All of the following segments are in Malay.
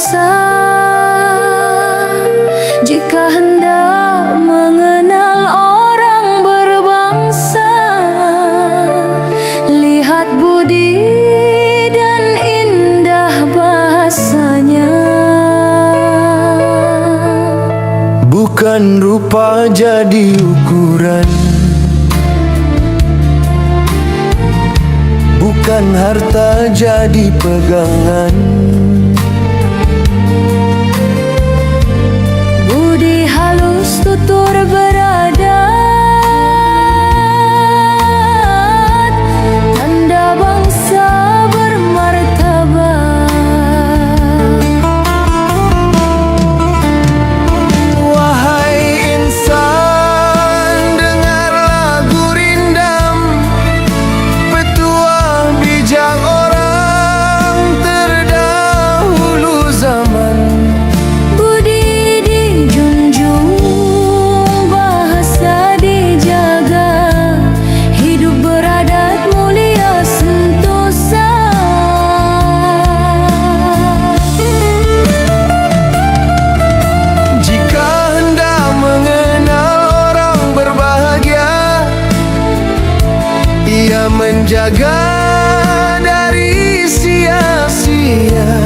bangsa. Jika hendak mengenal orang berbangsa, lihat budi dan indah bahasanya. Bukan rupa jadi ukuran, bukan harta jadi pegangan. Budi halus tutur beradat, tanda bangsa bermartabat. Wahai insan, dengarlah gurindam petua bijak orang terdahulu zaman. Budi dijunjung, bahasa dijaga, hidup beradat mulia sentosa. Jika hendak mengenal orang berbahagia, ia menjaga dari sia-sia.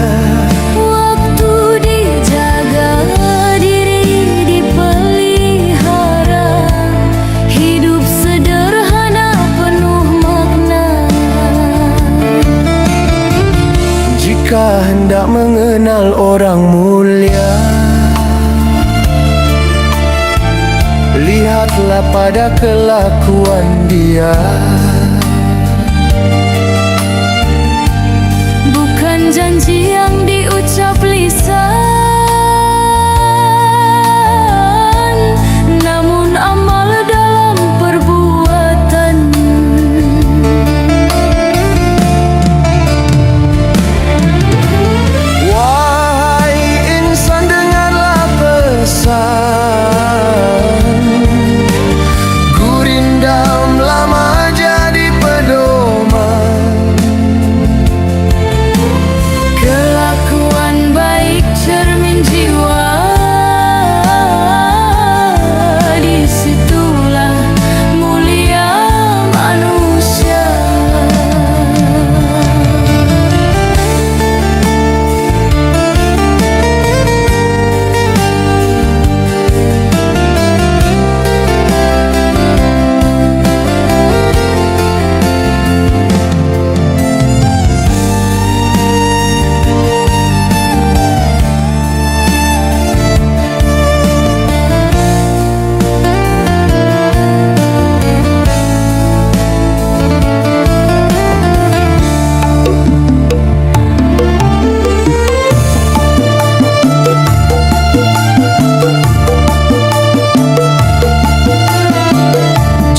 Waktu dijaga, diri dipelihara, hidup sederhana penuh makna. Jika hendak mengenal orang mulia, lihatlah pada kelakuan dia. Bukan janji yang diucap lisan, namun amal dalam perbuatan. Wahai insan, dengarlah pesan, gurindam lama jadi pedoman. Kelakuan baik cermin jiwa, disitulah mulia manusia.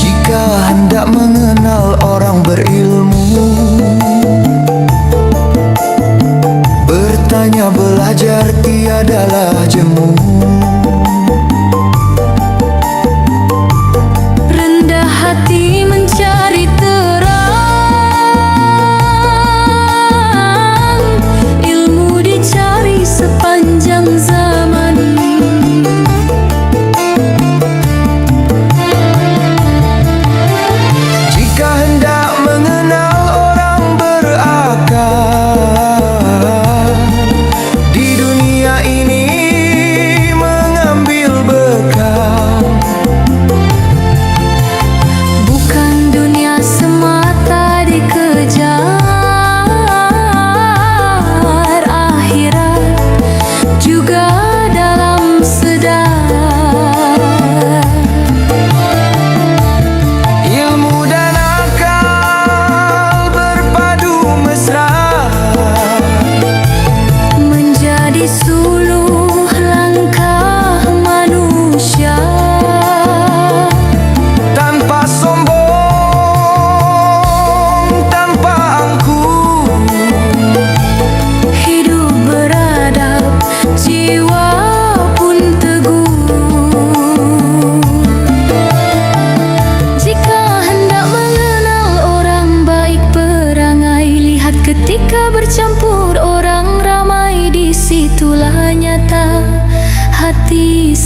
Jika hendak mengenal orang berilmu, bertanya belajar tiadalah jemu. Rendah hati mencari terang, ilmu dicari sepanjang zaman. Jika hendak mengenal orang berakal, di dunia ini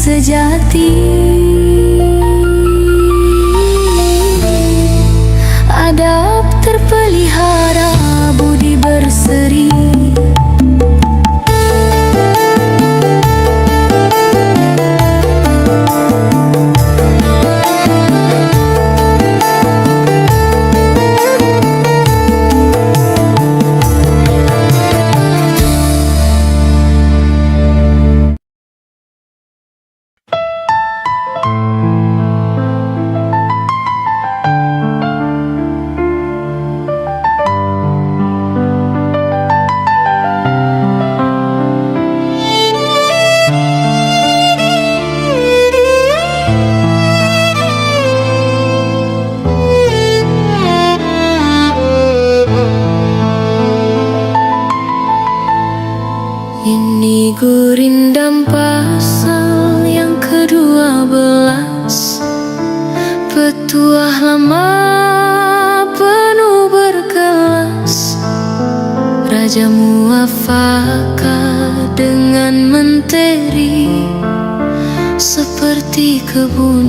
sejati. Adab terpelihara, budi berseri. Ini gurindam pasal yang ke-12, petuah lama penuh berkelas. Raja muafakat dengan menteri, seperti kebun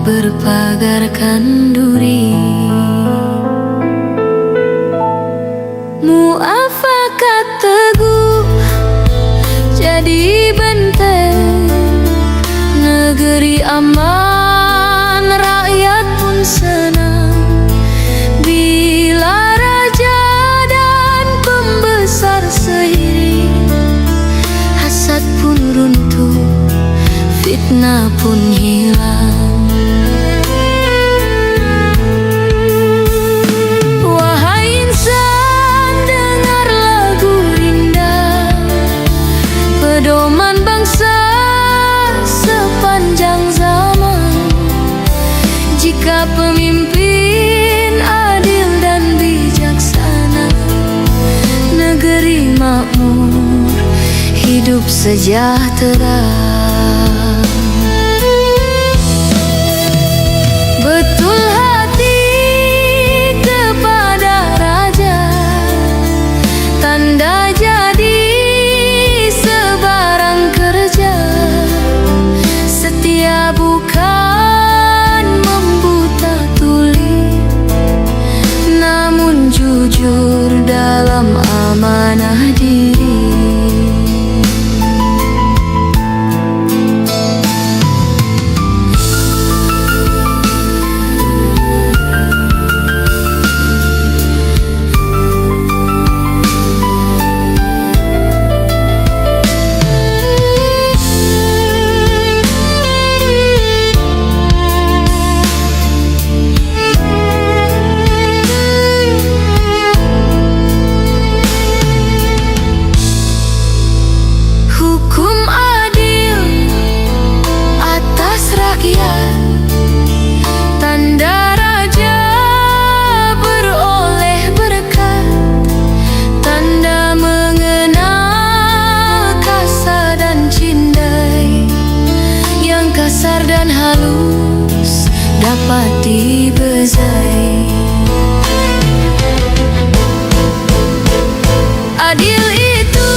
berpagarkan duri. Muafakat teguh jadi benteng, negeri aman, rakyat pun senang. Bila raja dan pembesar seiring, hasad pun runtuh, fitnah pun hilang. Pedoman bangsa sepanjang zaman, jika pemimpin adil dan bijaksana, negeri makmur, hidup sejahtera. Betul hati kepada raja, tanda jadi bukan membuta tuli, namun jujur dalam amanah diri. Tanda raja beroleh berkat, tanda mengenal kasar dan cindai. Yang kasar dan halus dapat dibezai. Adil itu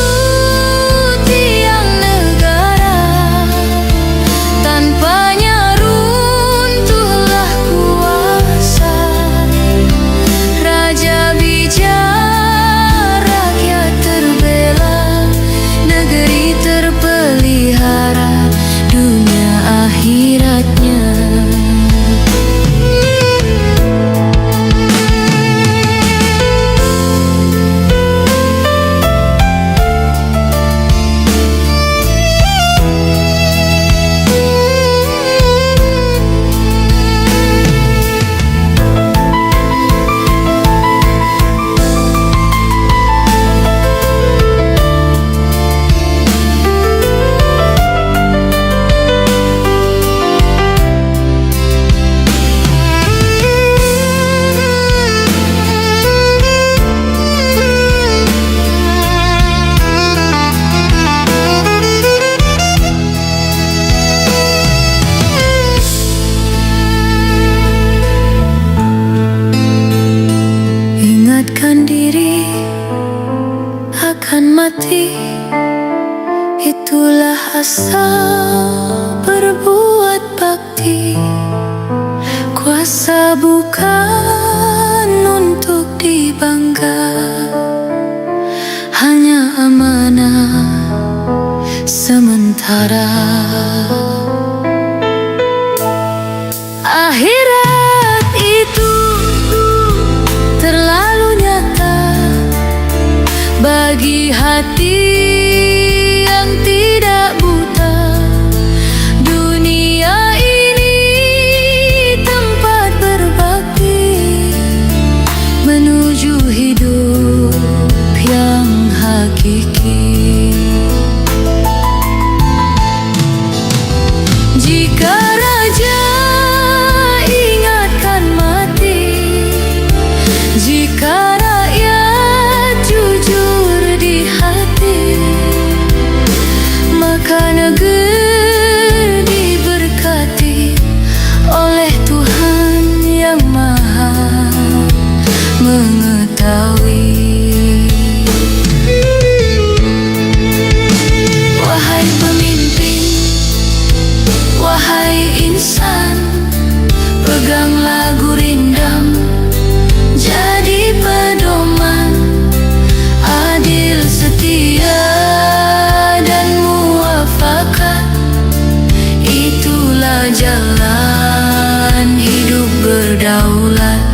tiang negara, tanpanya runtuhlah kuasa. Raja bijak, rakyat terbela, negeri terpelihara, dunia akhiratnya. Itulah asal berbuat bakti. Kuasa bukan untuk dibangga, hanya amanah sementara. Akhirat itu terlalu nyata bagi hati yang tidak buta. Dunia ini tempat berbakti menuju hidup yang hakiki. Jika raja ingatkan mati, jika rakyat jujur di hati, maka negeri diberkati oleh Tuhan yang Maha Mengetahui. Wahai pemimpin, wahai insan, peganglah gurindam, jadi pedoman adil, setia, dan muafakat. Itulah jalan hidup berdaulat.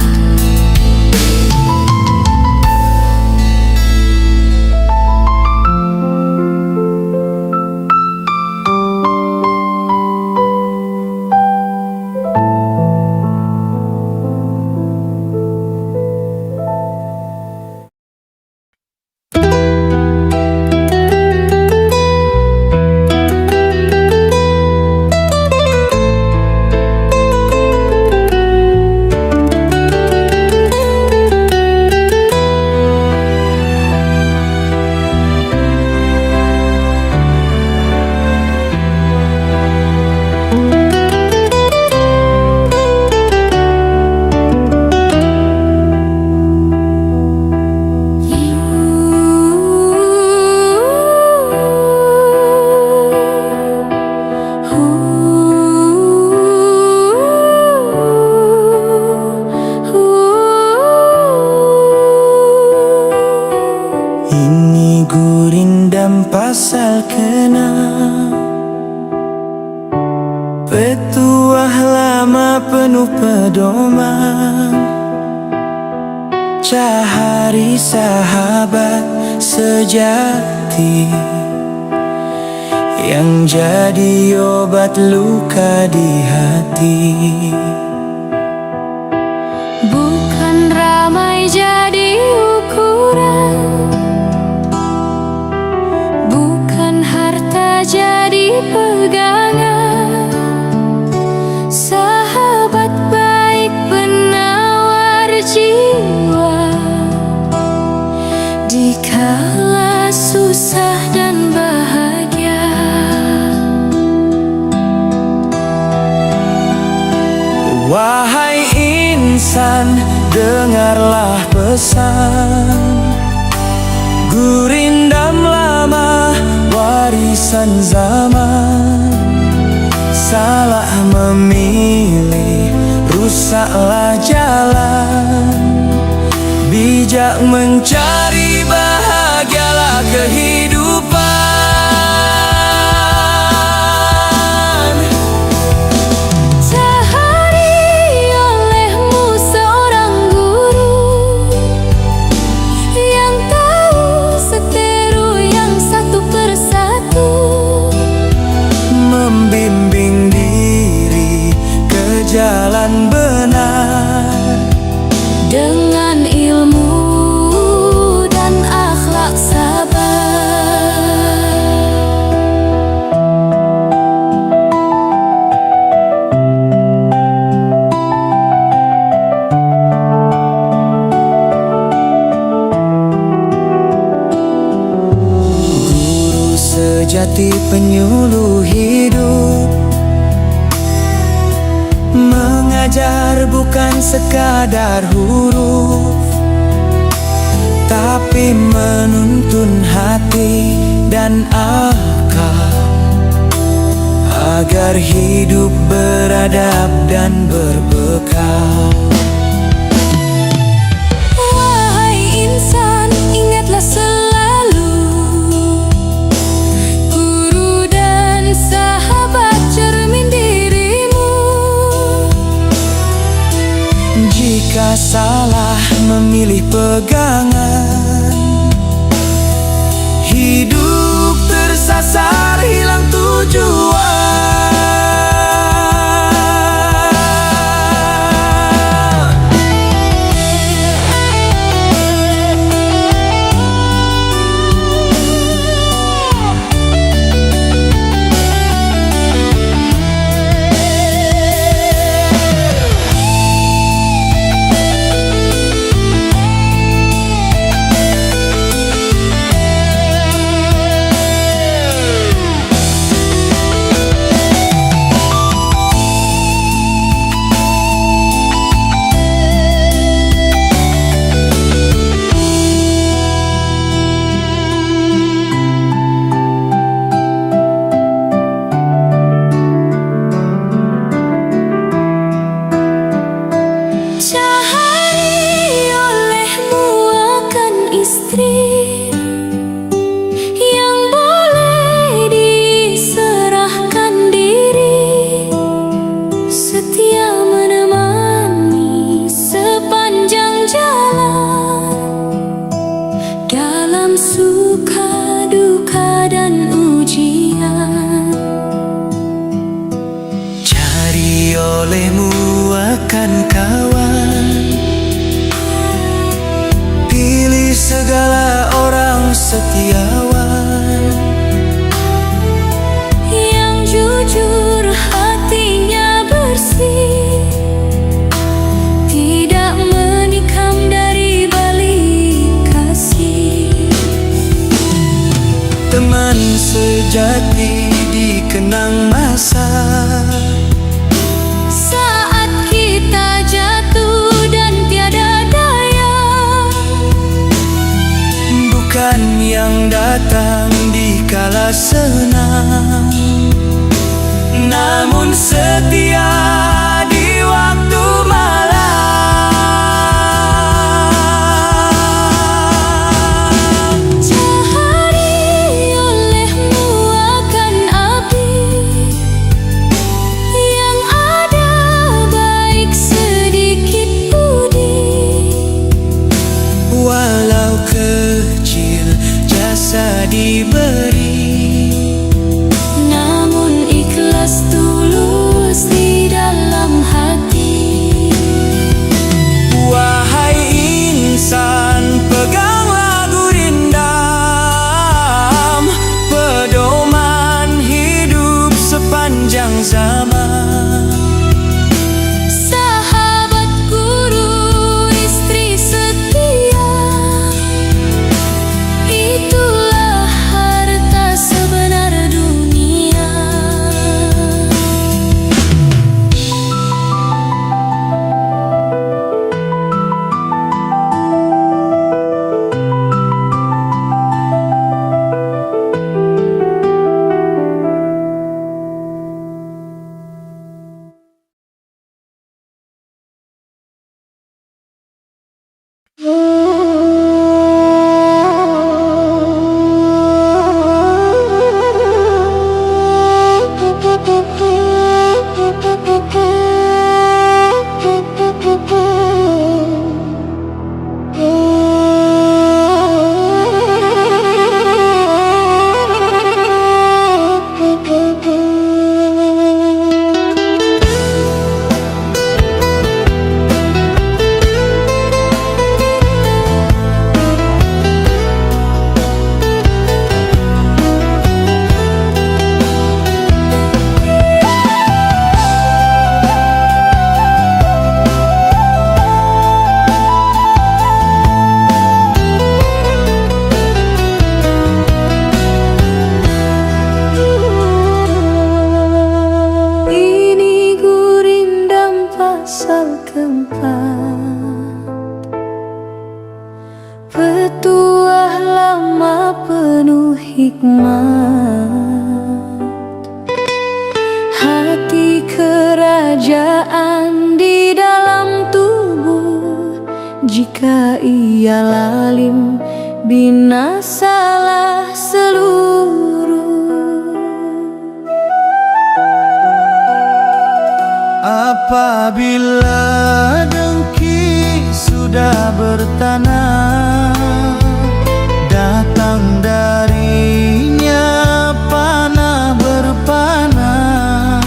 Ini gurindam pasal kena petuah lama penuh pedoman. Cahari sahabat sejati yang jadi obat luka di hati. Bukan ramai jadi ukuran, bukan harta jadi pegangan. Sahabat baik penawar jiwa dikala susah dan bahagia. Wahai insan, dengarlah pesan gurindam lama, warisan zaman. Salah memilih, rusaklah jalan. Bijak mencari, bahagialah kehidupan. Sehari olehmu seorang guru yang tahu seteru yang satu persatu, Membimbing diri ke jalan benar dengan ilmu dan akhlak sabar. Guru sejati penyuluh hidup, mengajar bukan sekadar huruf, tapi menuntun hati dan akal. agar hidup beradab dan berbekal. Wahai insan, ingatlah selalu guru dan sahabat cermin dirimu. Jika salah memilih pegangan, hidup tersasar hilang tujuan. Cahari olehmu akan istri yang boleh diserahkan diri, setia menemani sepanjang jalan, dalam suka, duka, dan ujian. Cari olehmu akan kawan, pilih segala orang setiawan, Yang jujur hatinya bersih, tidak menikam dari balik kasih. teman sejati dikenang masa, Saat kita jatuh dan tiada daya, bukan yang datang di kala senang, namun setia di waktu malam. cahari olehmu akan api yang ada baik sedikit budi. Walau kecil jasa diberi, Namun ikhlas tulus di dalam jika ia lalim, binasalah seluruh. Apabila dengki sudah bertanah, datang darinya panah berpanah,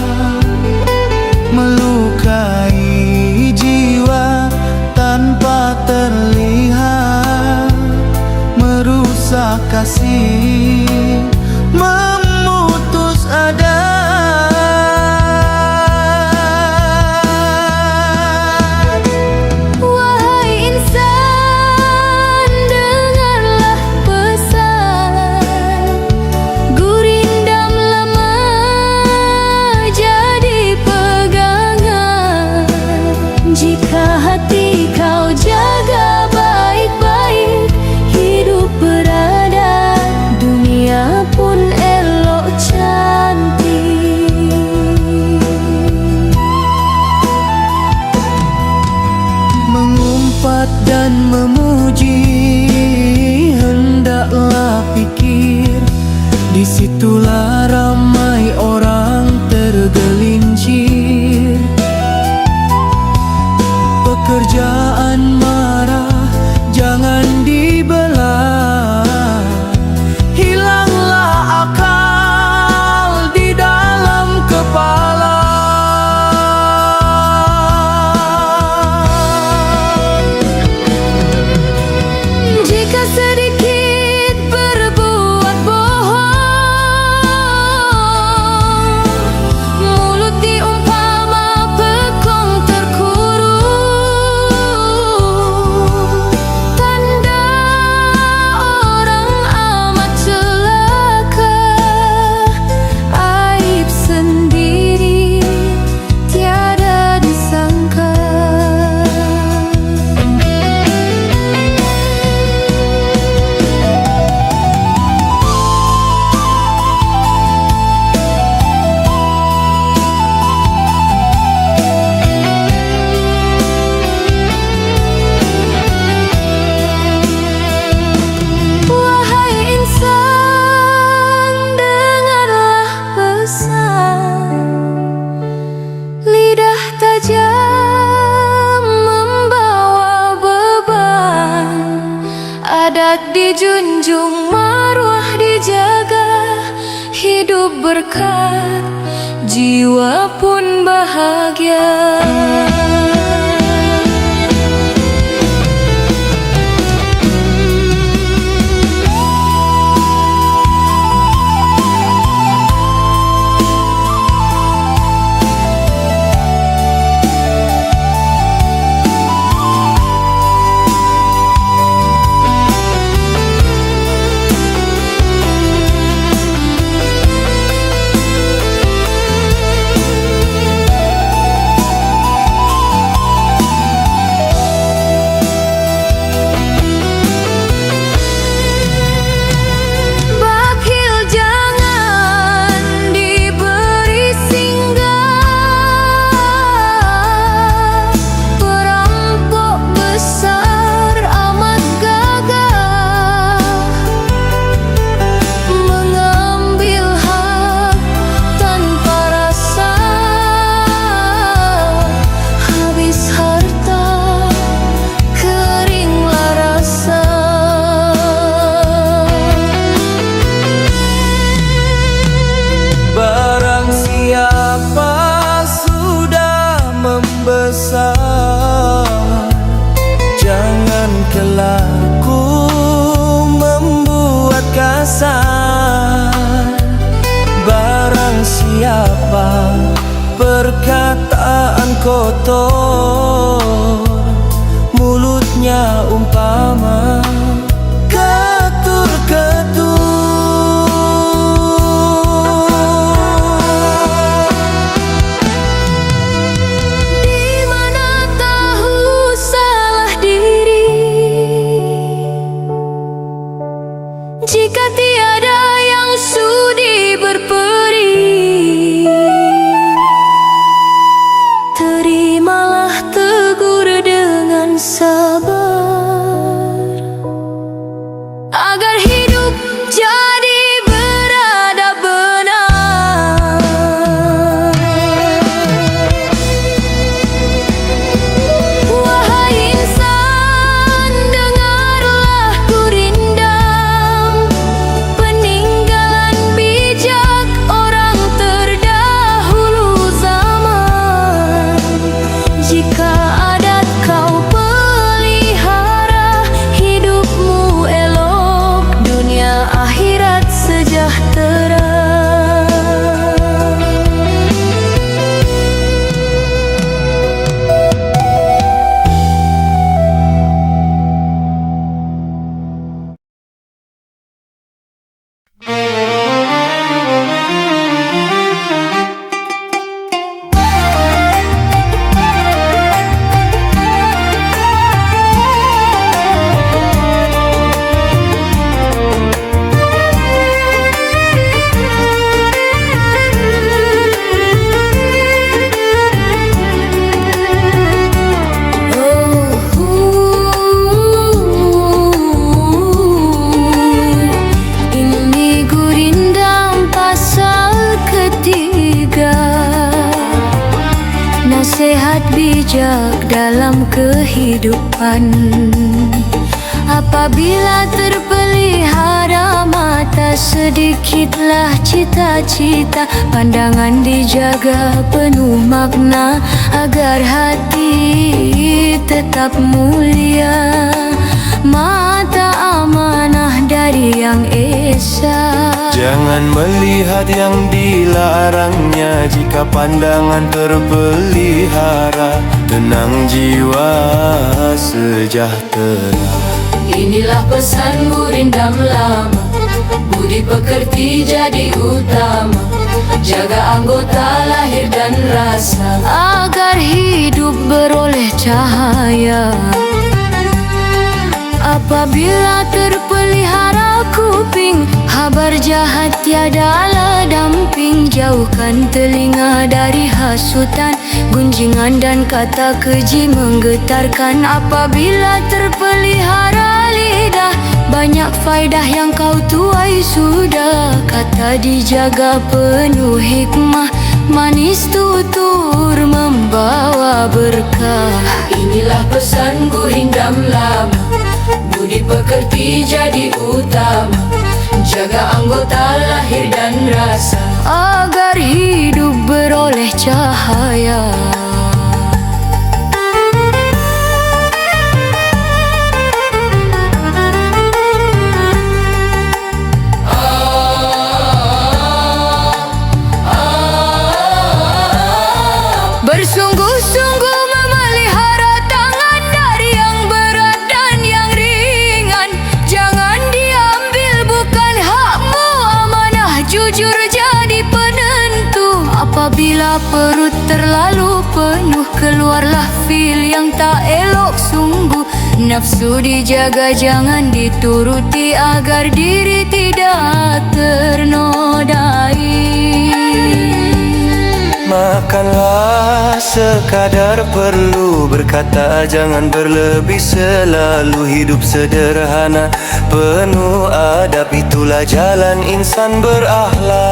melukai jiwa tanpa terlihat, merusak kasih, memutus adat. Wahai insan, dengarlah pesan, gurindam lama jadi pegangan. Jika hati kau jaga baik-baik, hidup berada, dunia pun elok cantik. Mengumpat dan memuji, hendaklah pikir, disitulah ramai orang tergelincir. Pekerjaan marah jangan dibelah, hilanglah akal di dalam kepala. Jika sedikit berbuat bohong, mulut diumpama pekong terkurung, tanda orang amat celaka, aib sendiri tiada disangka. Wahai insan, dengarlah pesan, lidah tajam membawa beban, adat dijunjung, maruah dijaga, hidup berkat, jiwa pun bahagia. Bakhil jangan diberi singgah, perampok besar amat gagah, mengambil hak tanpa rasa, habis harta keringlah rasa. Barang siapa sudah membesar, jangan kelaku membuat kasar. Barang siapa perkataan kotor, mulutnya umpama ketur-ketur. Di mana tahu salah diri, jika tiada yang sudi berperi, terimalah tegur dengan sabar. nasihat bijak dalam kehidupan. Apabila terpelihara mata, sedikitlah cita-cita. Pandangan dijaga penuh makna, agar hati tetap mulia. Mata amanah dari Yang Esa. Jangan melihat yang dilarangnya, jika pandangan terpelihara. Tenang jiwa sejahtera. Inilah pesan gurindam lama, budi pekerti jadi utama. Jaga anggota lahir dan rasa, agar hidup beroleh cahaya. Apabila terpelihara kuping, kabar jahat tiadalah damping. Jauhkan telinga dari hasutan, gunjingan dan kata keji menggetarkan. Apabila terpelihara lidah, banyak faedah yang kau tuai sudah. Kata dijaga penuh hikmah, manis tutur membawa berkah. Inilah pesan gurindam lama, budi pekerti jadi utama. Jaga anggota lahir dan rasa, agar hidup beroleh cahaya. Bersungguh-sungguh memelihara tangan dari yang berat dan yang ringan. Jangan diambil, bukan hakmu. Amanah jujur jadi penentu. Apabila perut terlalu penuh, keluarlah fil yang tak elok sungguh. Nafsu dijaga jangan dituruti, agar diri tidak ternodai. Makanlah sekadar perlu, berkata jangan berlebih selalu. Hidup sederhana penuh adab, itulah jalan insan berakhlak.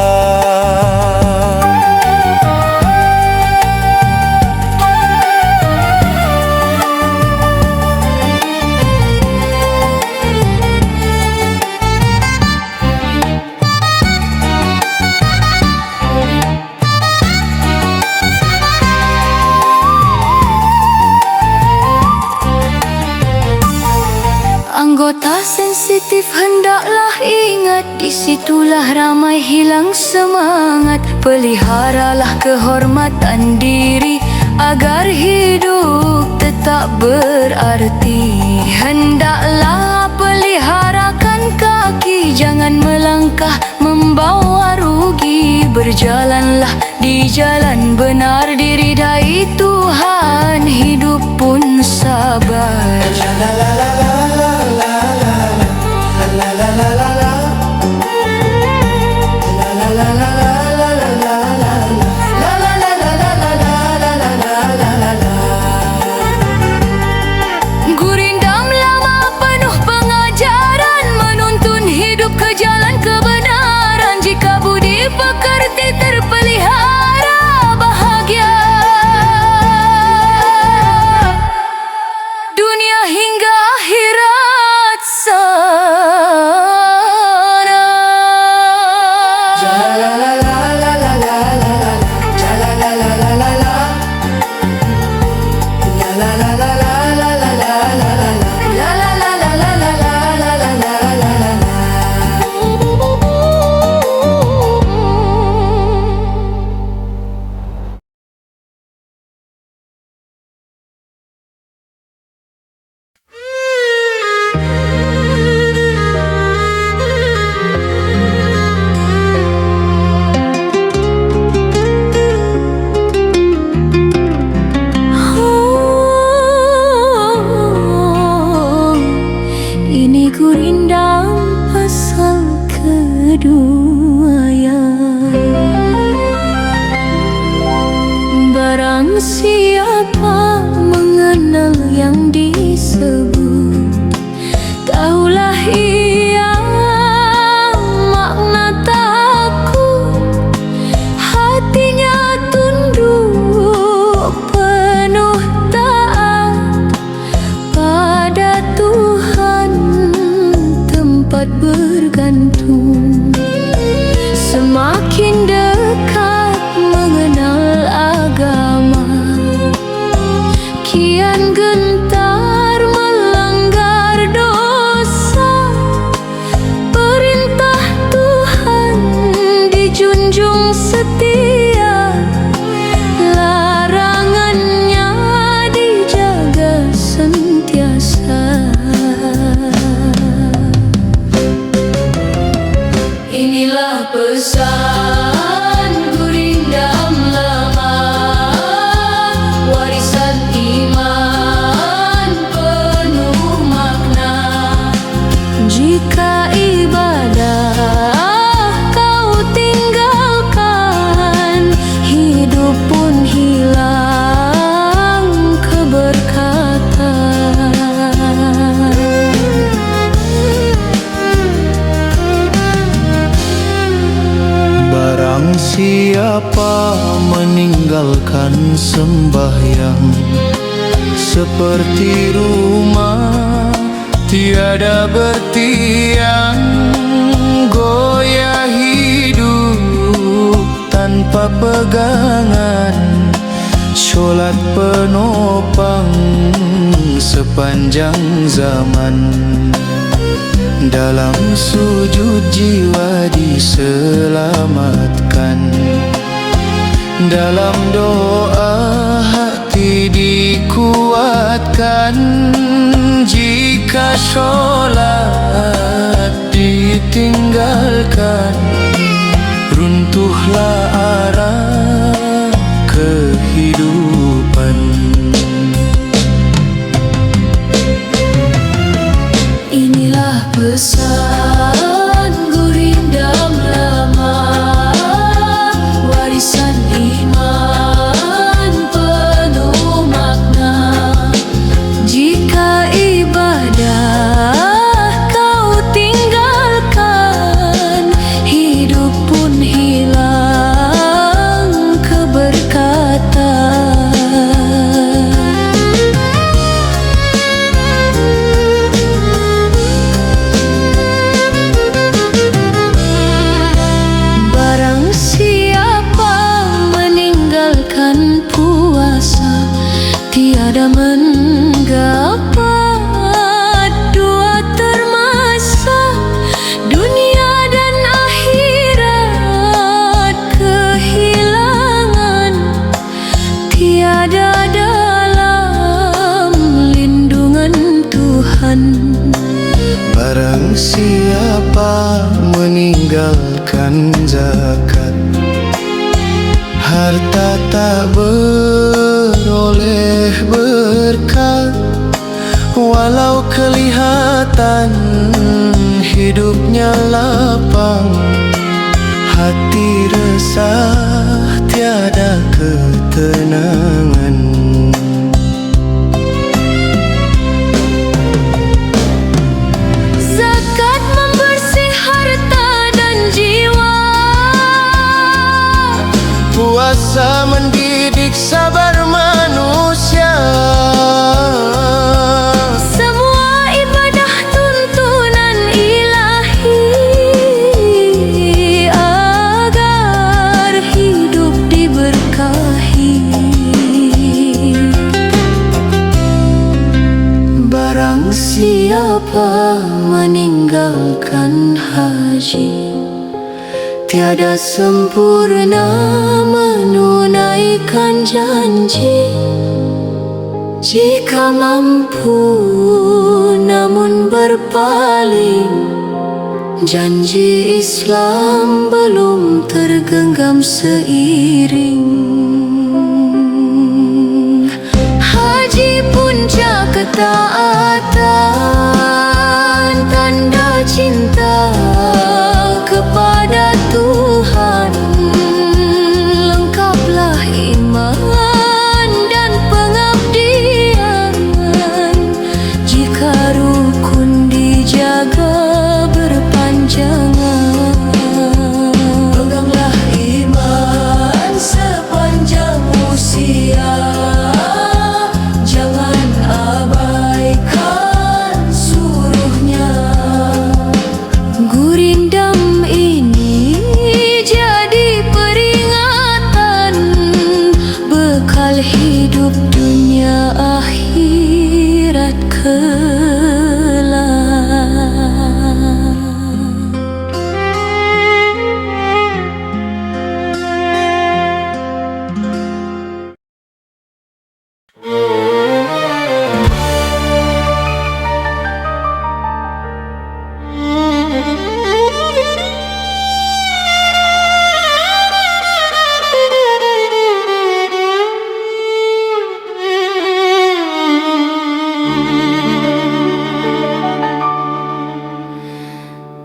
Anggota sensitif hendaklah ingat, disitulah ramai hilang semangat. Peliharalah kehormatan diri, agar hidup tetap berarti. Hendaklah peliharakan kaki, jangan melangkah membawa rugi. Berjalanlah di jalan benar, diridai Tuhan, hidup pun sabar. Gurindam lama penuh pengajaran, menuntun hidup ke jalan kebenaran. Jika budi pekerti terpelihara, bahagia dunia hingga akhirat sana. Siapa mengenal yang disebut, tahulah ia makna takut. Hatinya tunduk siapa meninggalkan sembahyang, seperti rumah tiada bertiang, goyah hidup tanpa pegangan, sholat penopang sepanjang zaman. Dalam sujud jiwa diselamatkan, dalam doa hati dikuatkan. Jika sholat ditinggalkan, runtuhlah arah kehidupan. Inilah pesan gurindam lama, warisan iman penuh makna. Jika ibadah kau tinggalkan, hidup pun hilang keberkatan. Tiada menggapai dua termasa, dunia dan akhirat kehilangan, tiada dalam lindungan Tuhan. Barang siapa meninggalkan zakat, harta tak beroleh berkat. Walau kelihatan hidupnya lapang, hati resah tiada ketenangan. Zakat membersih harta dan jiwa, puasa mendidik sabar manusia. semua ibadah tuntunan ilahi, agar hidup diberkahi. Barang siapa meninggalkan haji, tiada sempurna menunaikan janji. Jika mampu namun berpaling, janji Islam belum tergenggam seiring. Haji puncak ketaatan, tanda cinta kepada Tuhan. Lengkaplah iman dan pengabdian, jika rukun dijaga berpanjangan. Peganglah iman sepanjang usia, jangan abaikan suruhnya. Gurindam ini jadi peringatan, bekal hidup dunia akhirat kelak.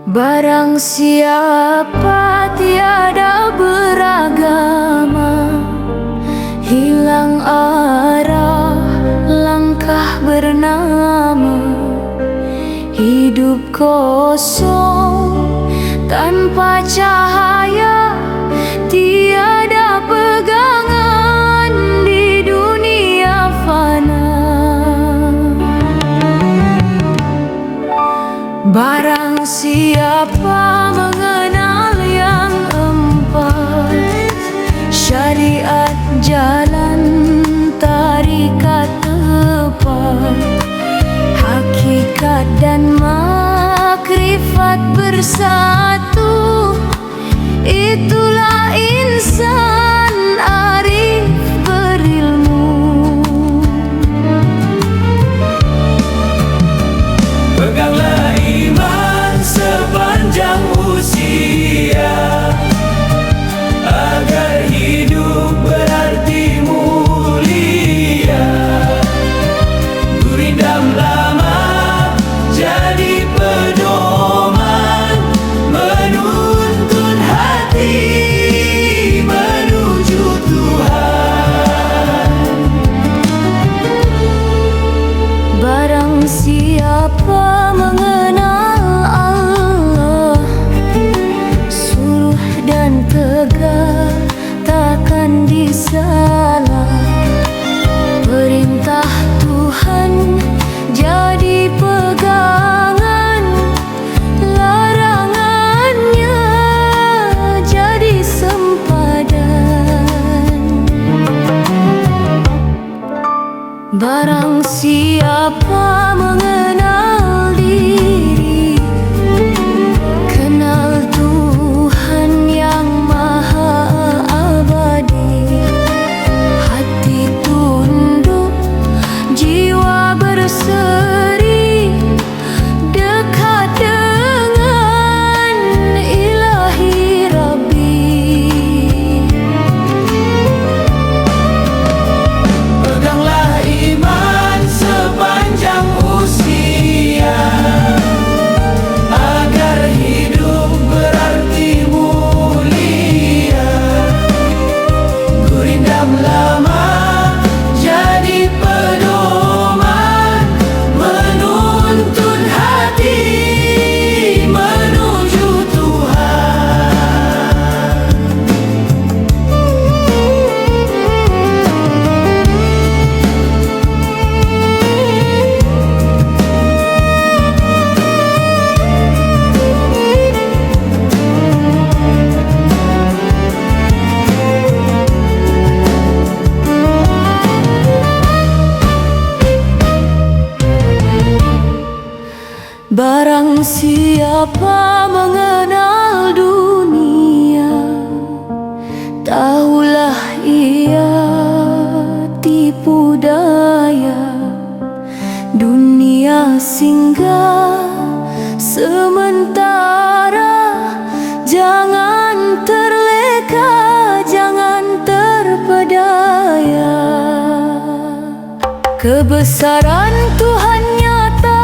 Barang siapa tiada beragama, hilang arah langkah bernama, hidup kosong tanpa cahaya, tiada bersatu. Itulah insan arif berilmu. Peganglah iman sepanjang usia, agar hidup berarti mulia. Gurindam lama jadi pedoman, menuntun hati menuju Tuhan. Barang siapa mengenal Allah, suruh dan tegak takkan disalah. Perintah Tuhan jadi pegangan, larangannya jadi sempadan. Barang siapa mengenal diri, kenal Tuhan yang maha abadi. Hati tunduk, jiwa berseri, dekat dengan Ilahi Rabbi. Peganglah iman sepanjang usia, agar hidup berarti mulia. Gurindam lama jadi pedoman, menuntun hati menuju Tuhan. Barang siapa mengenal dunia, tahulah ia tipu daya. Dunia singgah sementara, jangan terleka, jangan terpedaya. Kebesaran Tuhan nyata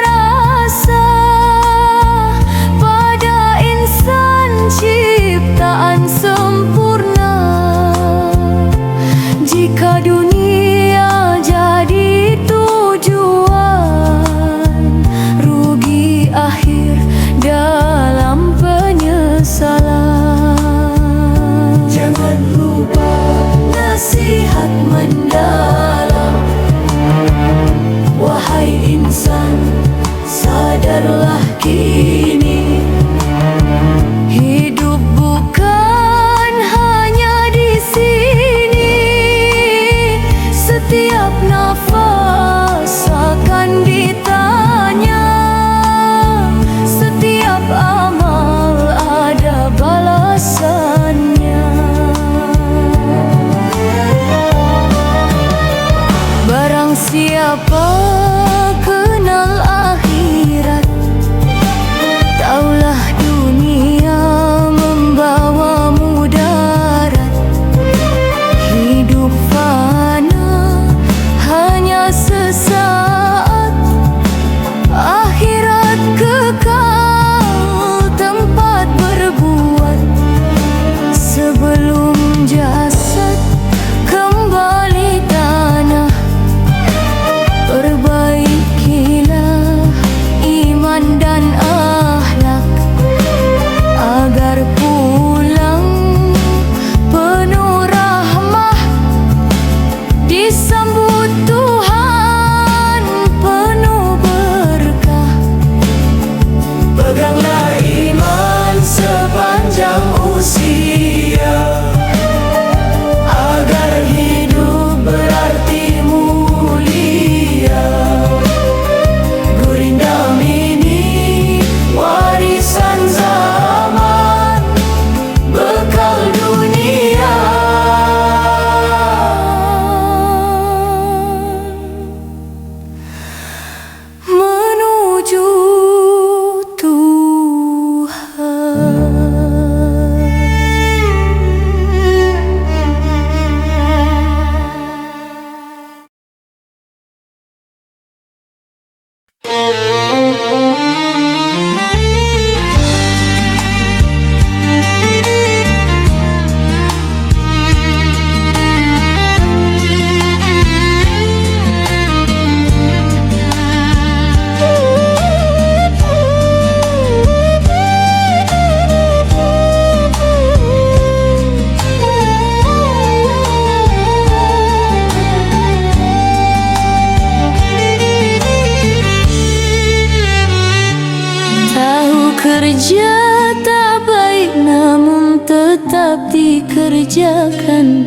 rasa pada insan ciptaan sempurna. Jika dunia jadi tujuan, rugi akhir dalam penyesalan. Jangan lupa Nasihat mendalam, wahai insan, sadarlah kini. Hidup bukan hanya di sini, setiap nafas akan ditanya, setiap amal ada balasannya. Barang siapa kenal akhirat, taulah dunia membawa mudarat. Hidup fana hanya sesaat, akhirat kekal tempat berbuat. Sebelum jasad kembali tanah, perbaikilah iman dan akhlak, agar pulang penuh rahmah, disambut Tuhan penuh berkah. peganglah iman sepanjang usia, Kerja tak baik namun tetap dikerjakan.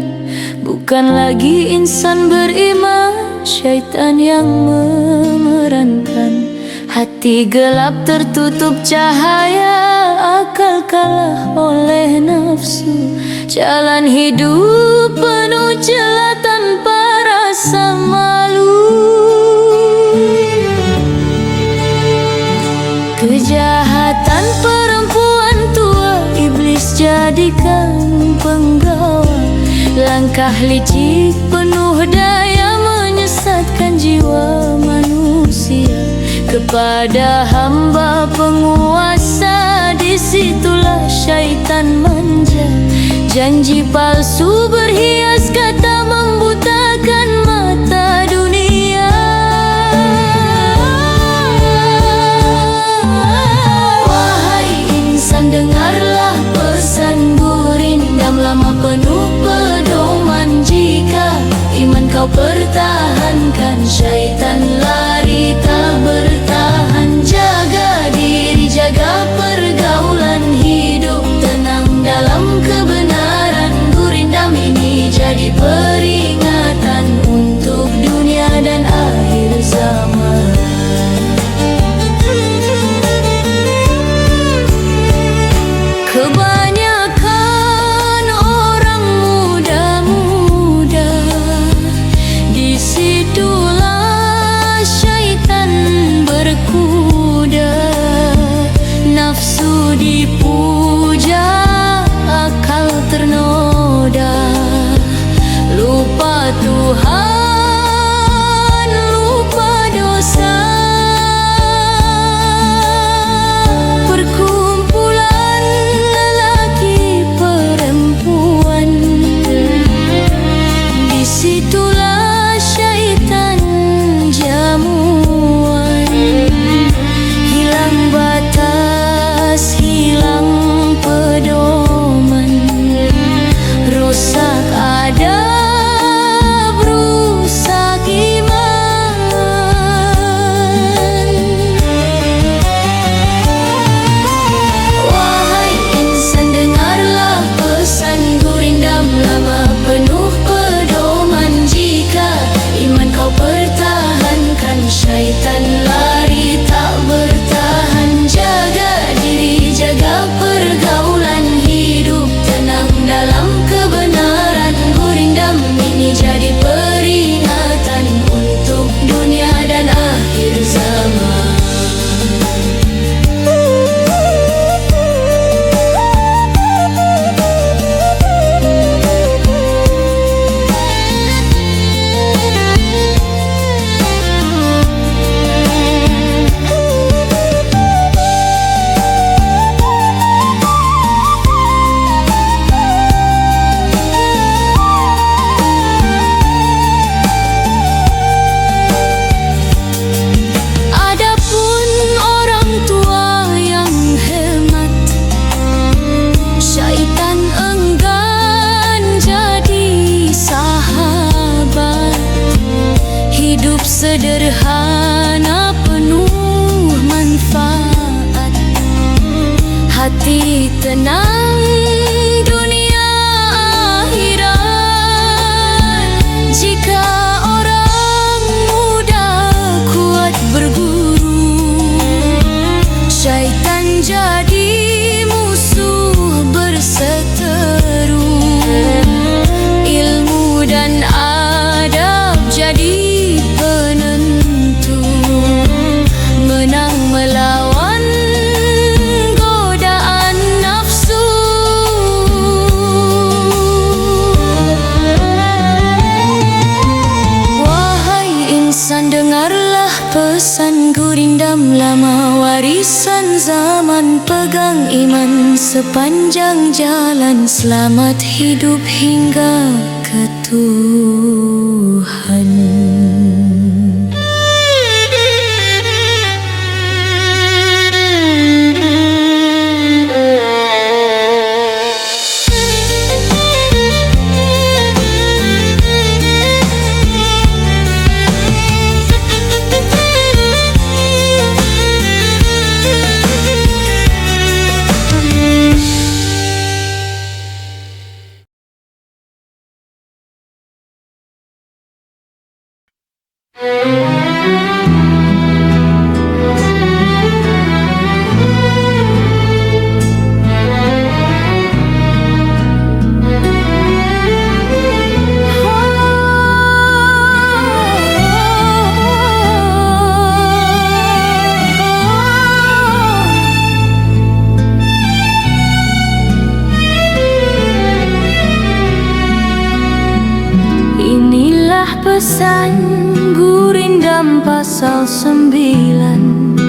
Bukan lagi insan beriman, syaitan yang memerankan. Hati gelap tertutup cahaya, akal kalah oleh nafsu. Jalan hidup penuh celah tanpa rasa malu. Kejahatan perempuan tua, iblis jadikan penggawa. Langkah licik penuh daya menyesatkan jiwa manusia. Kepada hamba penguasa, disitulah syaitan manja. Janji palsu berhias kata membutakan mata dunia. Wahai insan, dengarlah pesan gurindam lama penuh pedoman. Jika iman kau pertahankan, syaitan lari tak bertahan. Jaga diri, jaga pergaulan, hidup tenang dalam kebenaran. Gurindam ini jadi peringatan untuk dunia dan akhir zaman. Kebanyakan orang muda-muda, disitulah syaitan berkuda. Nafsu dipuja, akal ternoda. Lupa Tuhan, lupa dosa. Perkumpulan lelaki perempuan, disitulah syaitan jamuan. Hilang batas, hilang pedoman, rusak adab, rusak iman. Wahai insan, dengarlah pesan gurindam lama penuh pedoman. Jika iman kau pertahankan, syaitan lari tak bertahan. Jaga diri, jaga pergaulan, hidup tenang dalam kebenaran. Gurindam ini jadi peringatan untuk dunia dan akhir zaman. Adapun orang tua yang hemat, syaitan enggan jadi sahabat. Hidup sederhana penuh manfaat, hati tenang dunia akhirat. Jika orang muda kuat berguru, syaitan jadi musuh berseteru. Ilmu dan adab jadi penentu, menang melawan godaan nafsu. Wahai insan, dengarlah pesan gurindam lama, warisan zaman. Pegang iman sepanjang jalan, selamat hidup hingga ke Tuhan. Inilah pesan Gurindam pasal 9.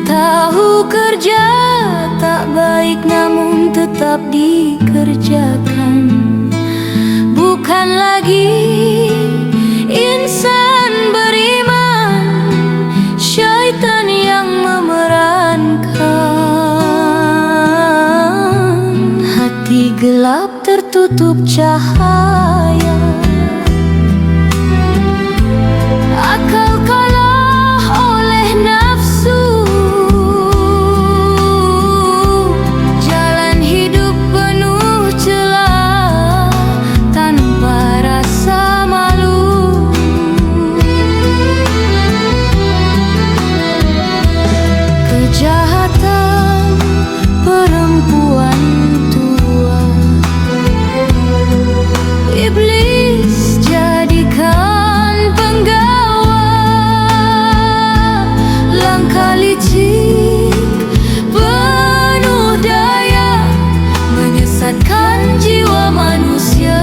Tahu kerja tak baik namun tetap dikerjakan. Bukan lagi insan beriman, syaitan yang memerankan. Hati gelap tertutup cahaya, akal kalah oleh nafsu. Jalan hidup penuh celah tanpa rasa malu. Kejahatan perempuan tua, iblis jadikan penggawa. Langkah licik penuh daya menyesatkan jiwa manusia.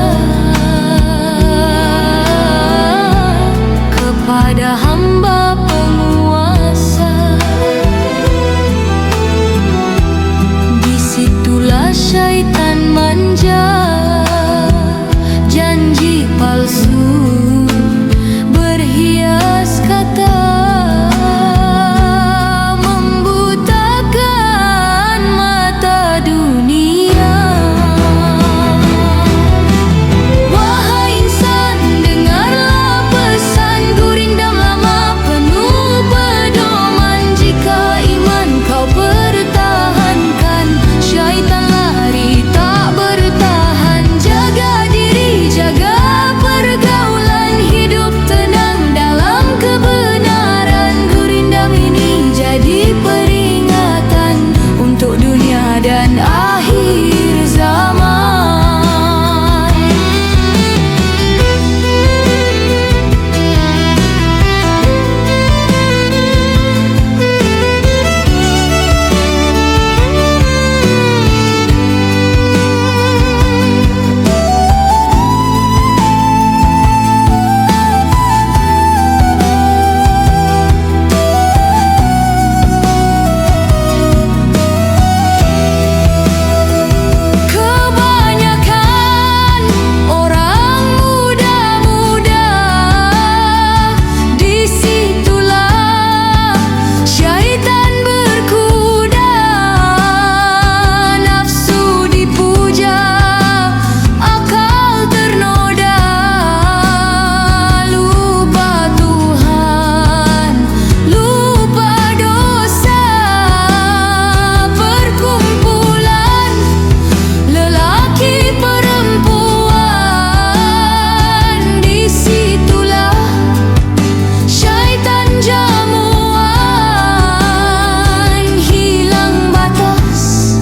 Kepada hamba penguasa, disitulah syaitan manja. Janji palsu berhias kata, membutakan mata dunia. Wahai insan, dengarlah pesan Gurindam lama penuh pedoman. Jika iman kau pertahankan, syaitan lari tak bertahan. Jaga diri, jaga pergaulan, hidup tenang dalam kebenaran. Gurindam ini jadi peringatan untuk dunia dan akhir zaman. Kebanyakan orang muda-muda, disitulah syaitan berkuda. Nafsu dipuja, akal ternoda. Lupa Tuhan, lupa dosa. Perkumpulan lelaki perempuan, disitulah syaitan jamuan. Hilang batas,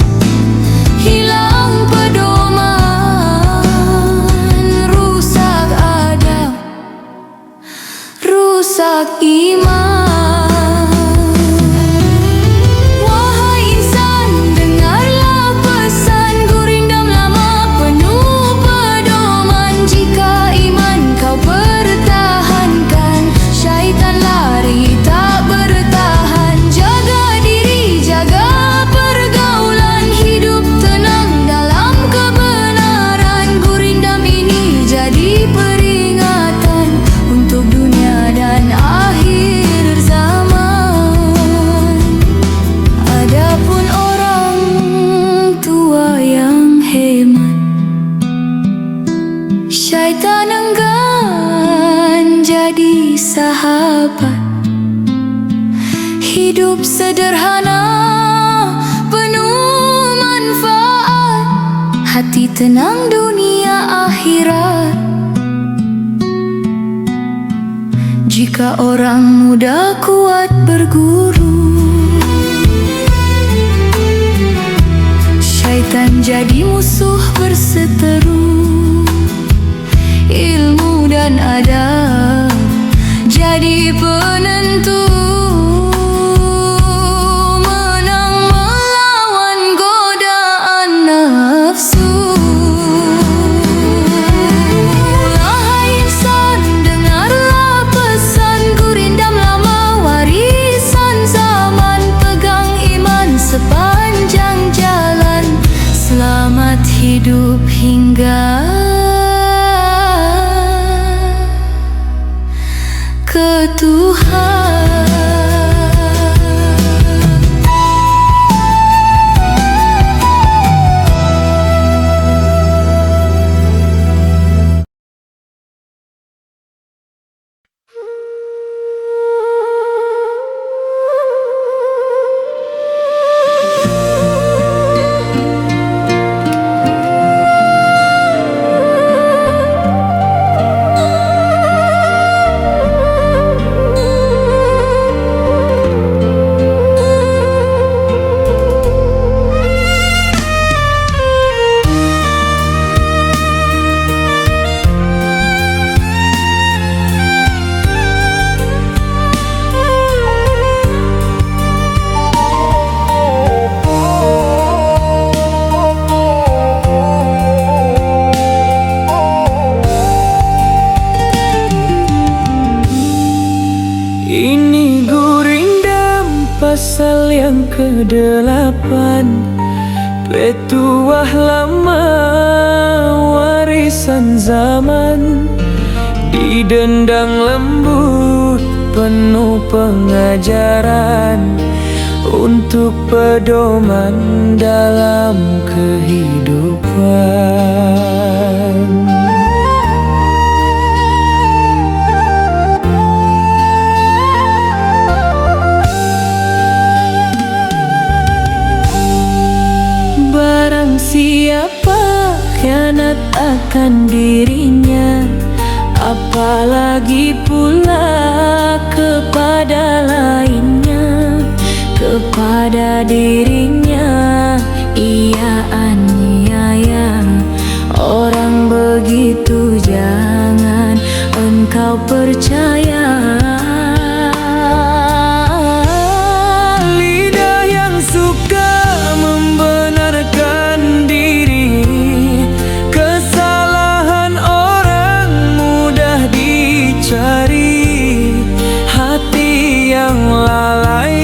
hilang pedoman, rusak adab, rusak iman. Wahai insan, dengarlah pesan Gurindam lama penuh pedoman. Jika iman kau pertahankan, syaitan lari tak bertahan. Jaga diri, jaga pergaulan, hidup tenang dalam kebenaran. Gurindam ini jadi peringatan untuk dunia dan akhir zaman. Adapun orang tua yang hemat, syaitan enggan jadi sahabat. Hidup sederhana penuh manfaat, hati tenang dunia akhirat. Jika orang muda kuat berguru, syaitan jadi musuh berseteru. Ilmu dan adab jadi penentu, menang melawan godaan nafsu. Hai insan, dengarlah pesanku, rindamlah mewarisan zaman, pegang iman sepanjang jalan, selamat hidup hingga ke Tuhan. Ini gurindam pasal yang ke-8, petuah lama warisan zaman, didendang lembut penuh pengajaran untuk pedoman dalam kehidupan. Barang siapa khianat akan dirinya, apalagi pula kepada lainnya, kepada dirinya ia aniaya. Orang begitu jangan engkau percaya. Lidah yang suka membenarkan diri, kesalahan orang mudah dicari. Hati yang lalai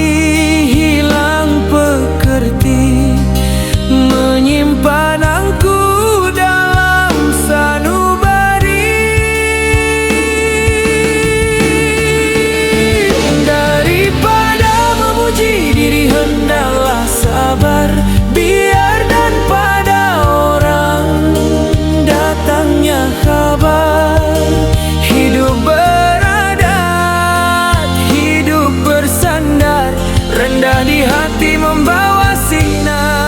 hilang pekerti, menyimpan angku dalam sanubari. Daripada memuji diri hendaklah sabar, biarkan pada orang datangnya kabar. Hidup beradat, hidup bersandar, rendah di hati membawa sinar.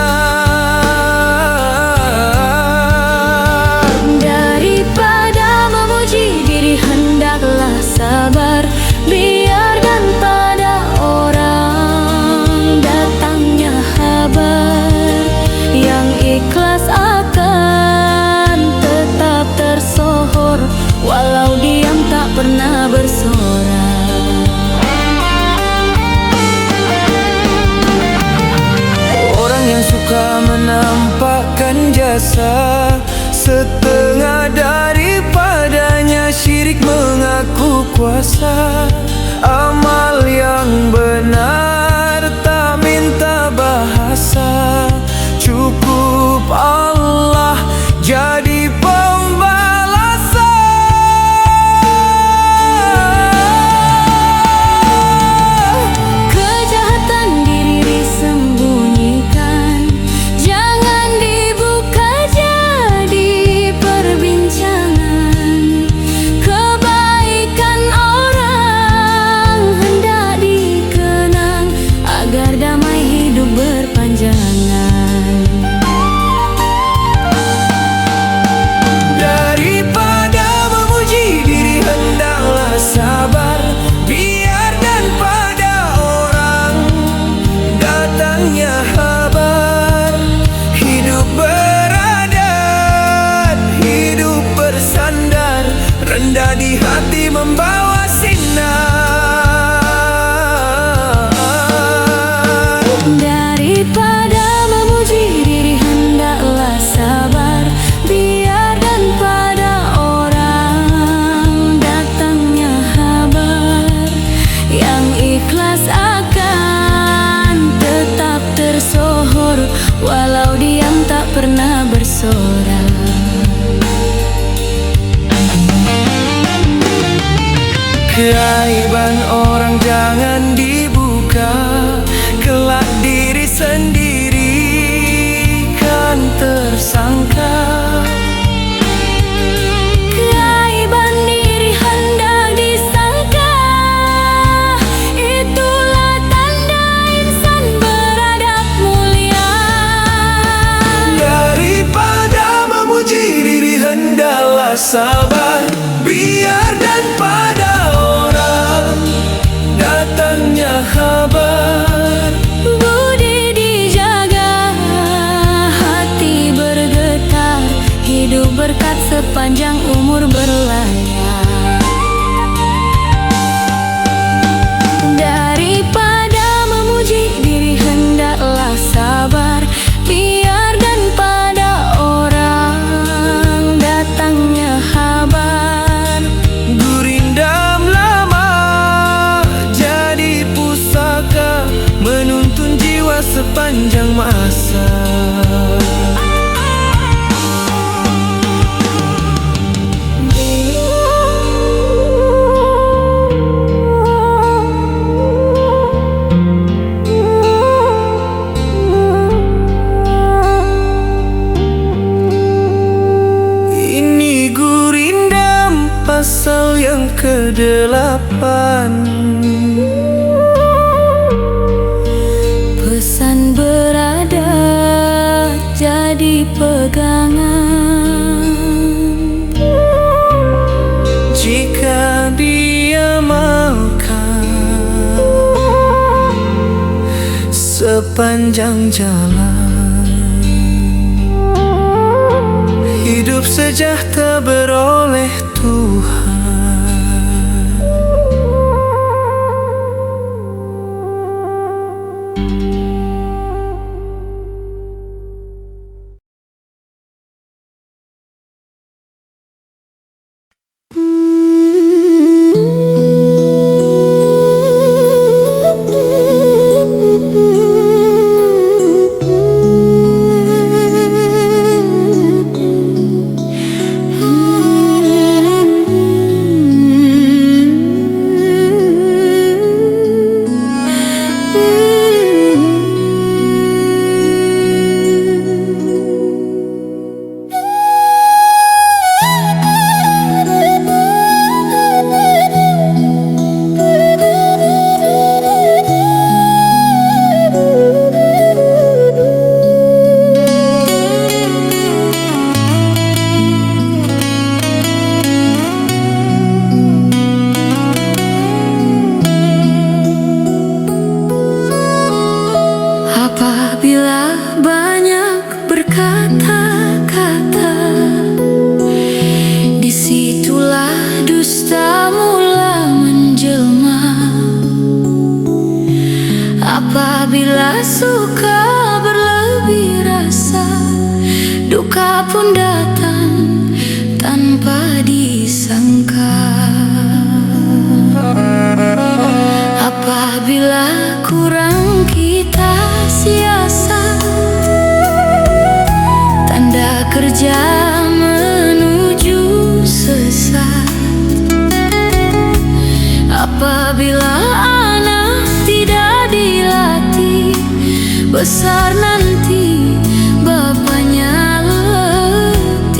Daripada memuji diri hendaklah sabar, biarkan pada orang datangnya kabar. Yang ikhlas akan tetap tersohor, walau diam tak pernah bersorak. Orang yang suka menampakkan jasa, setengah daripadanya syirik mengaku kuasa. Amal yang benar tak minta bahasa, cukup Allah jadi pembalasan. Kejahatan diri sembunyikan, jangan dibuka jadi perbincangan. Kebaikan orang hendak dikenang, agar damai hidup berpanjangan. di hati membawa sinar. Daripada memuji diri hendaklah sabar, biarkan pada orang datangnya kabar. Yang ikhlas akan tetap tersohor, walau diam tak pernah bersorak. Keaiban orang jangan dibuka, kelak diri sendiri kan tersangka. Keaiban diri hendak disangka, itulah tanda insan beradab mulia. Daripada memuji diri hendaklah sabar, biarkan pada orang datangnya kabar. Budi dijaga, hati bergetar, hidup berkat sepanjang umur berlayar. Daripada memuji diri hendaklah sabar, biarkan pada orang datangnya kabar. Gurindam lama jadi pusaka, menuntun jiwa sepanjang masa. Ini Gurindam pasal yang ke-8. Pesan beradab jadi pegangan. Jika diamalkan sepanjang jalan, hidup sejahtera beroleh Tuhan. Apabila banyak berkata-kata, disitulah dusta mula menjelma. Apabila suka berlebih rasa, duka pun datang tanpa disangka. Apabila kurang kita siasat, tanda kerja menuju sesat. Apabila anak tidak dilatih, besar nanti bapaknya letih.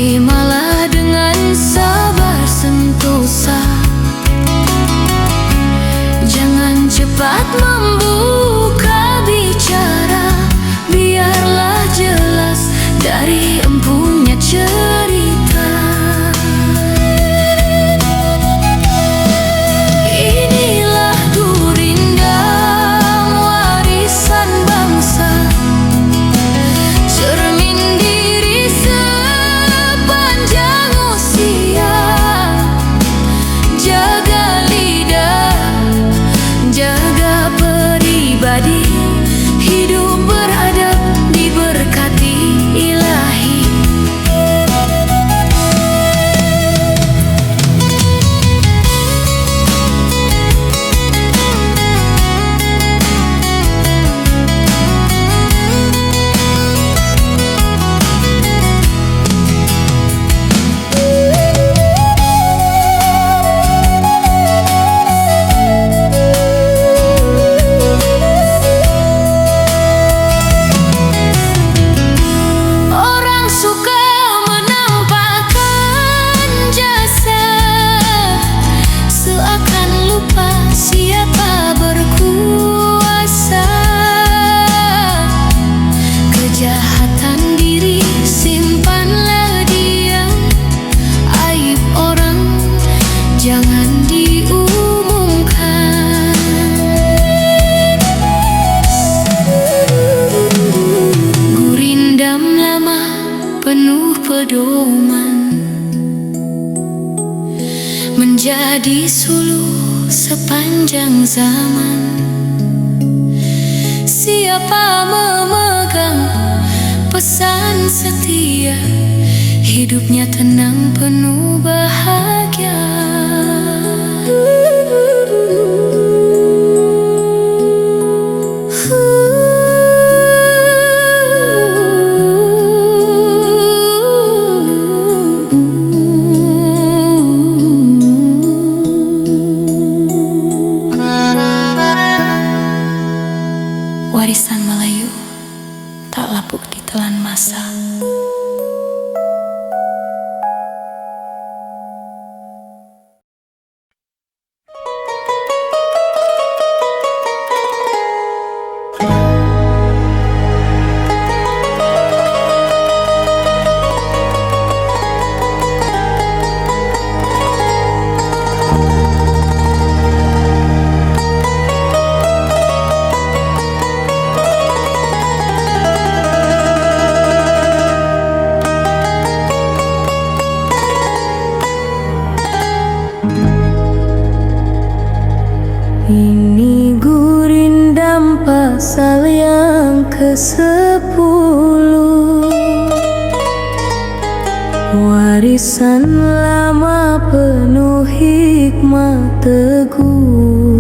terimalah dengan sabar sentosa. Jangan cepat membuka bicara, biarlah jelas dari empunya cerita. Inilah gurindam warisan bangsa, cermin diri sepanjang usia. Jaga lidah, jaga pribadi, hidup beradab diberkati ilahi. Orang suka menampakkan jasa, seakan lupa siapa berkuasa. Kejahatan diri simpanlah diam, aib orang jangan diumumkan. Gurindam lama penuh pedoman, menjadi suluh sepanjang zaman. Siapa memegang pesan setia, hidupnya tenang penuh bahagia. Warisan Melayu tak lapuk ditelan masa. Ini gurindam pasal yang ke-10, warisan lama penuh hikmah teguh.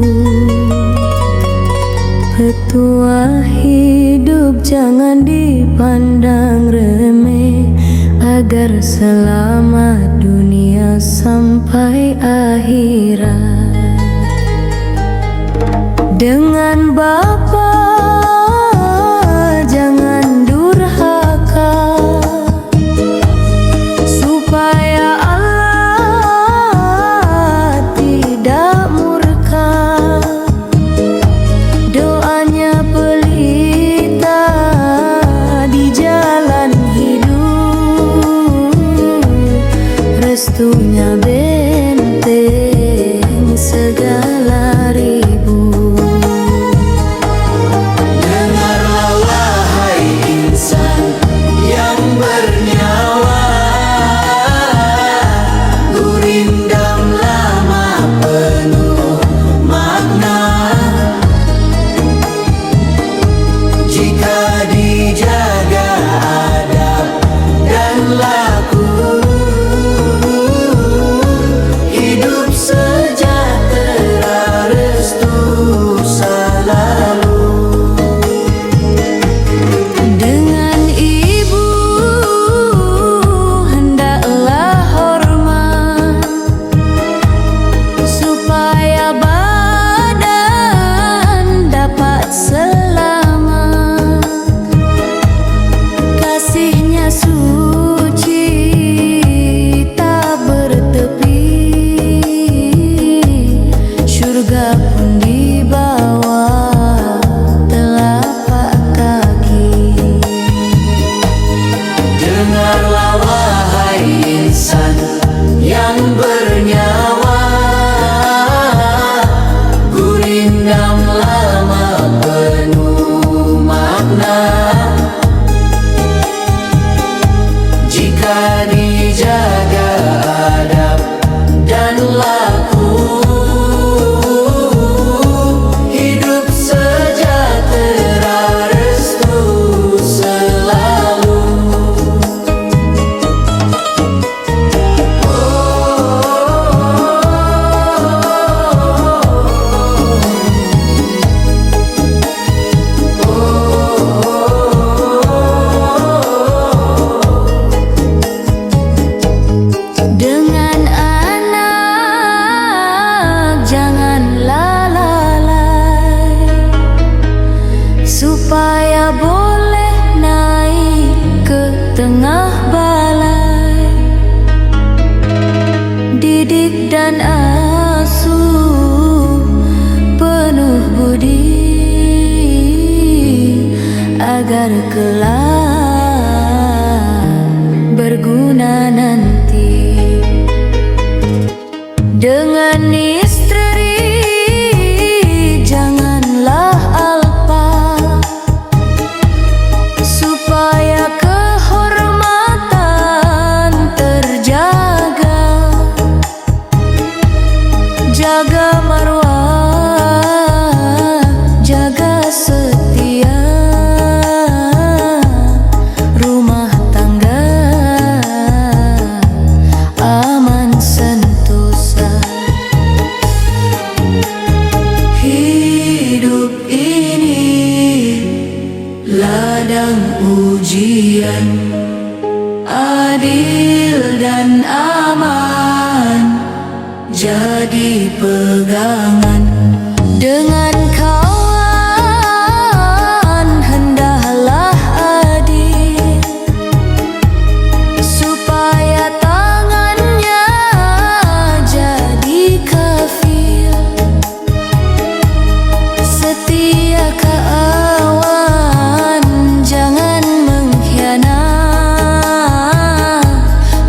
Petua hidup jangan dipandang remeh, agar selamat dunia sampai akhirat. Dengan Bapa jangan durhaka, supaya Allah tidak murka. Doanya pelita di jalan hidup, restunya benteng segala ribut. didik dan asuh penuh budi agar kelak berguna nanti. Dengan istri janganlah alpa, supaya kehormatan terjaga. Jaga marwah, jaga setia rumah tangga, aman sentosa. Hidup ini ladang ujian, adil dan aman jadi pegangan. Dengan kawan hendaklah adil, supaya tangannya jadi kafil. Setia kawan jangan mengkhianat,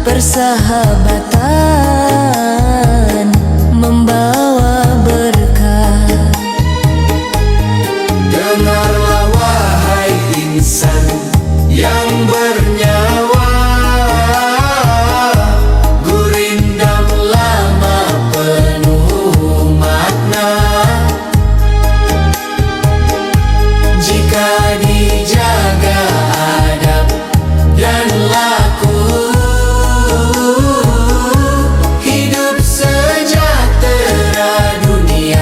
persahabatan membawa berkah. Dengarlah wahai insan yang bernyawa, gurindam lama penuh makna. Jika dijaga adab dan laku, hidup sejahtera dunia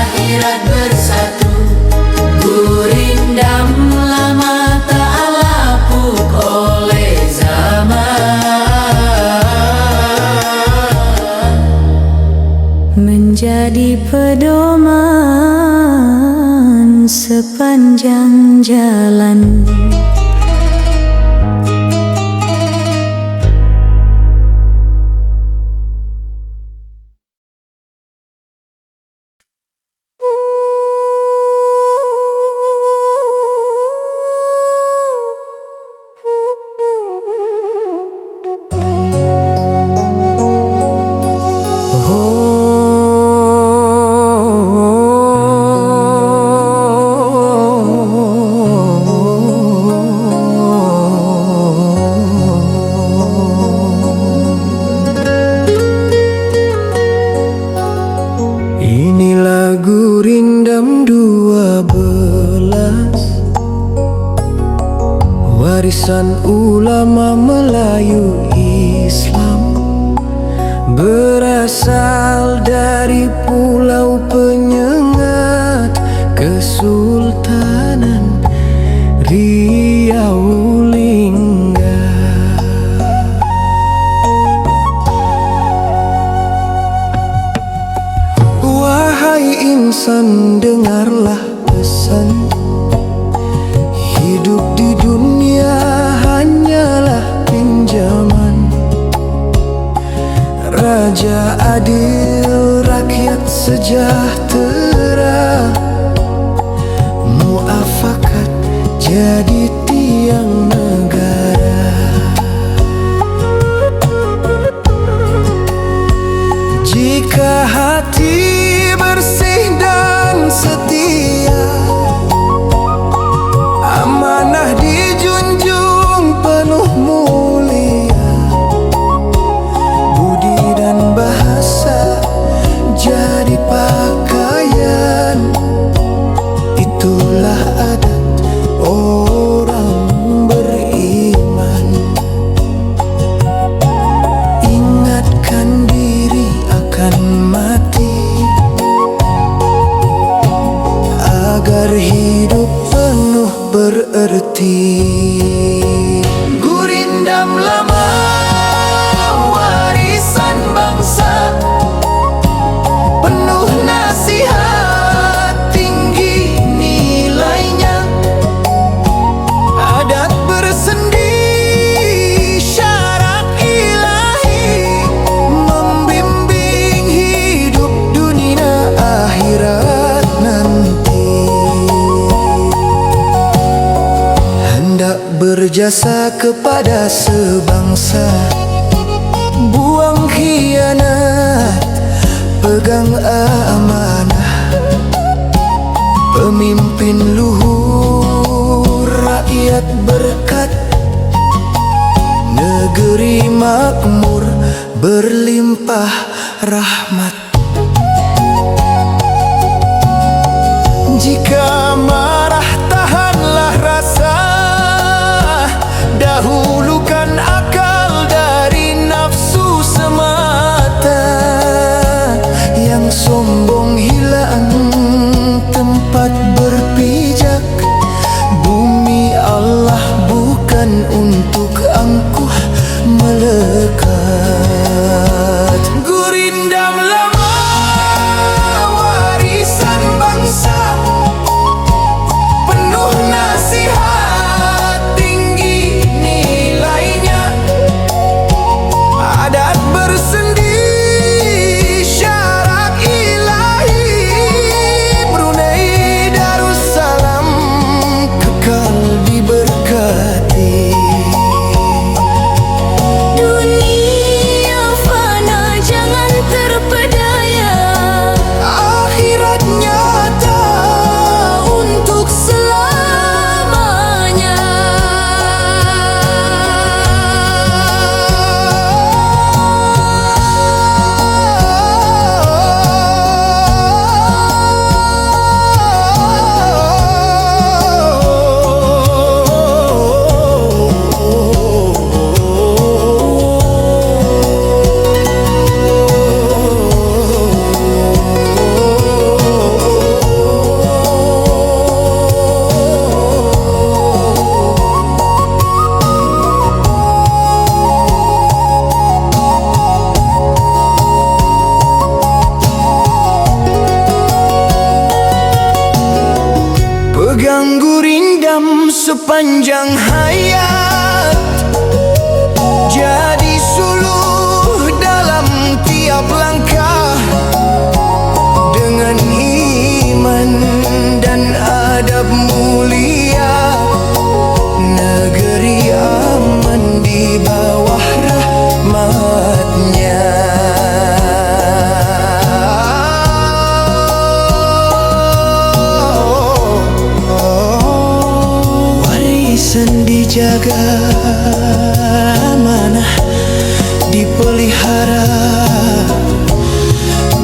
akhirat bersatu. Gurindam lama tak lapuk oleh zaman, Menjadi pedoman sepanjang jalan. Inilah Gurindam 12, warisan ulama Melayu Islam, berasal dari Pulau Penyengat, Kesultanan Riau Lingga. Wahai insan, dengarlah pesan, hidup di dunia hanyalah pinjaman. Raja adil, rakyat sejahtera, muafakat jadi tiang negara. Jika hati bersih dan setia, amanah dijunjung penuh mulia, budi dan bahasa jadi pakaian. Itulah adat orang beriman. Ingatkan diri akan mati, agar hidup penuh bererti. Gurindam lama, warisan bangsa, penuh nasihat, tinggi nilainya. Adat bersendi, syarat ilahi, membimbing berjasa kepada sebangsa. Buang khianat, pegang amanah, pemimpin luhur, rakyat berkat, negeri makmur, berlimpah rahmat. Jika marah tahanlah rasa, dahulukan akal dari nafsu semata. Yang sombong hilang tempat berpijak, bumi Allah bukan untuk angkuh melekat. Gurindam lama warisan bangsa, penuh nasihat, tinggi nilainya. Adat bersendi, syarak ilahi, Brunei Darussalam kekal diberkati. Dunia fana jangan terpedaya, Akhirat nyata untuk selamanya. Pegang gurindam sepanjang hayat, jadi suluh dalam tiap langkah. Dengan iman dan adab mulia, negeri aman di bawah rahmatnya. Warisan dijaga, amanah dipelihara,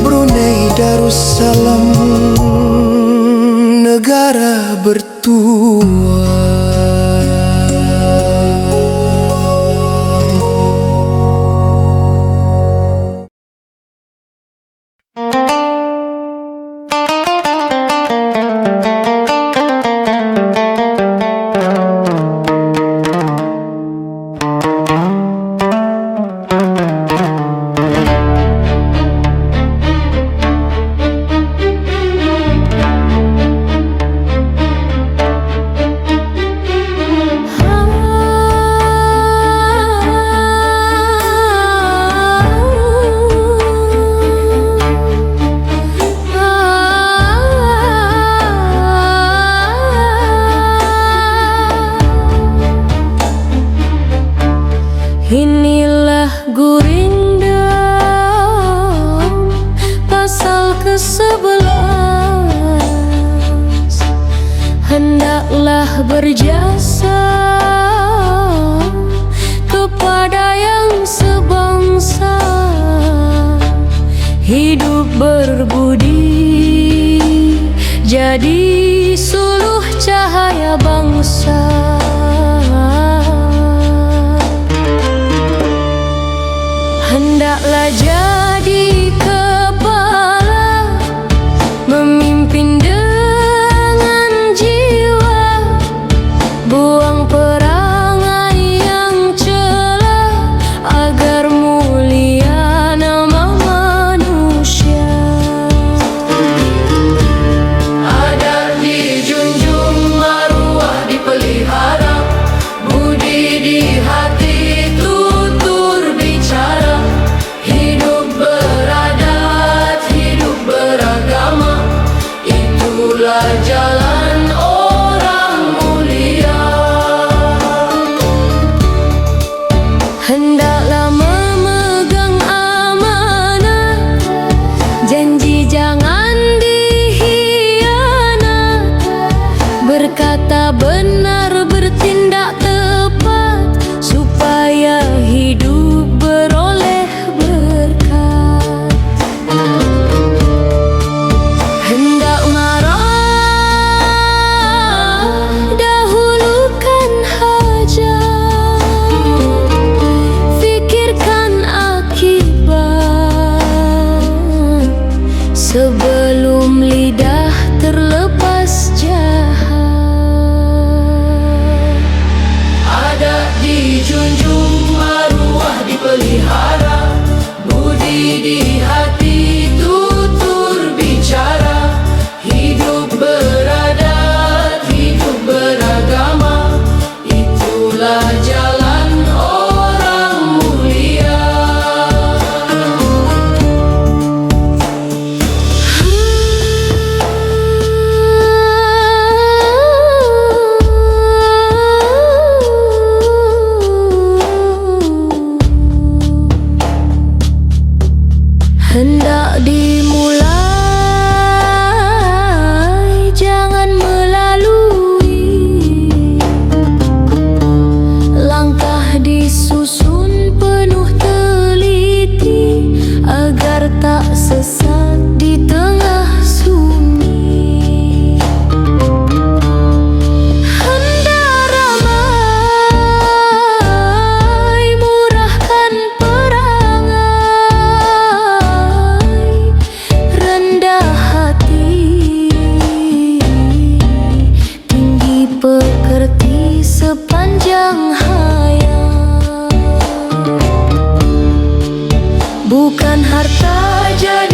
Brunei Darussalam negara bertuah. Inilah Gurindam pasal ke-11. Hendaklah berjasa kepada yang sebangsa, hidup berbudi, jadi suluh cahaya bangsa. Hendaklah jadi kepala, memimpin dengan jiwa, buang perangai yang cela, agar mulia nama manusia. Adab dijunjung, maruah dipelihara, budi di hati, tutur bicara, hidup beradab hendak dimulai, jangan melalui. Langkah disusun penuh teliti, agar tak sesat di tengah sunyi. Hendak ramai, murahkan perangai, rendah hati, tinggi pekerti sepanjang hayat. Bukan harta jadi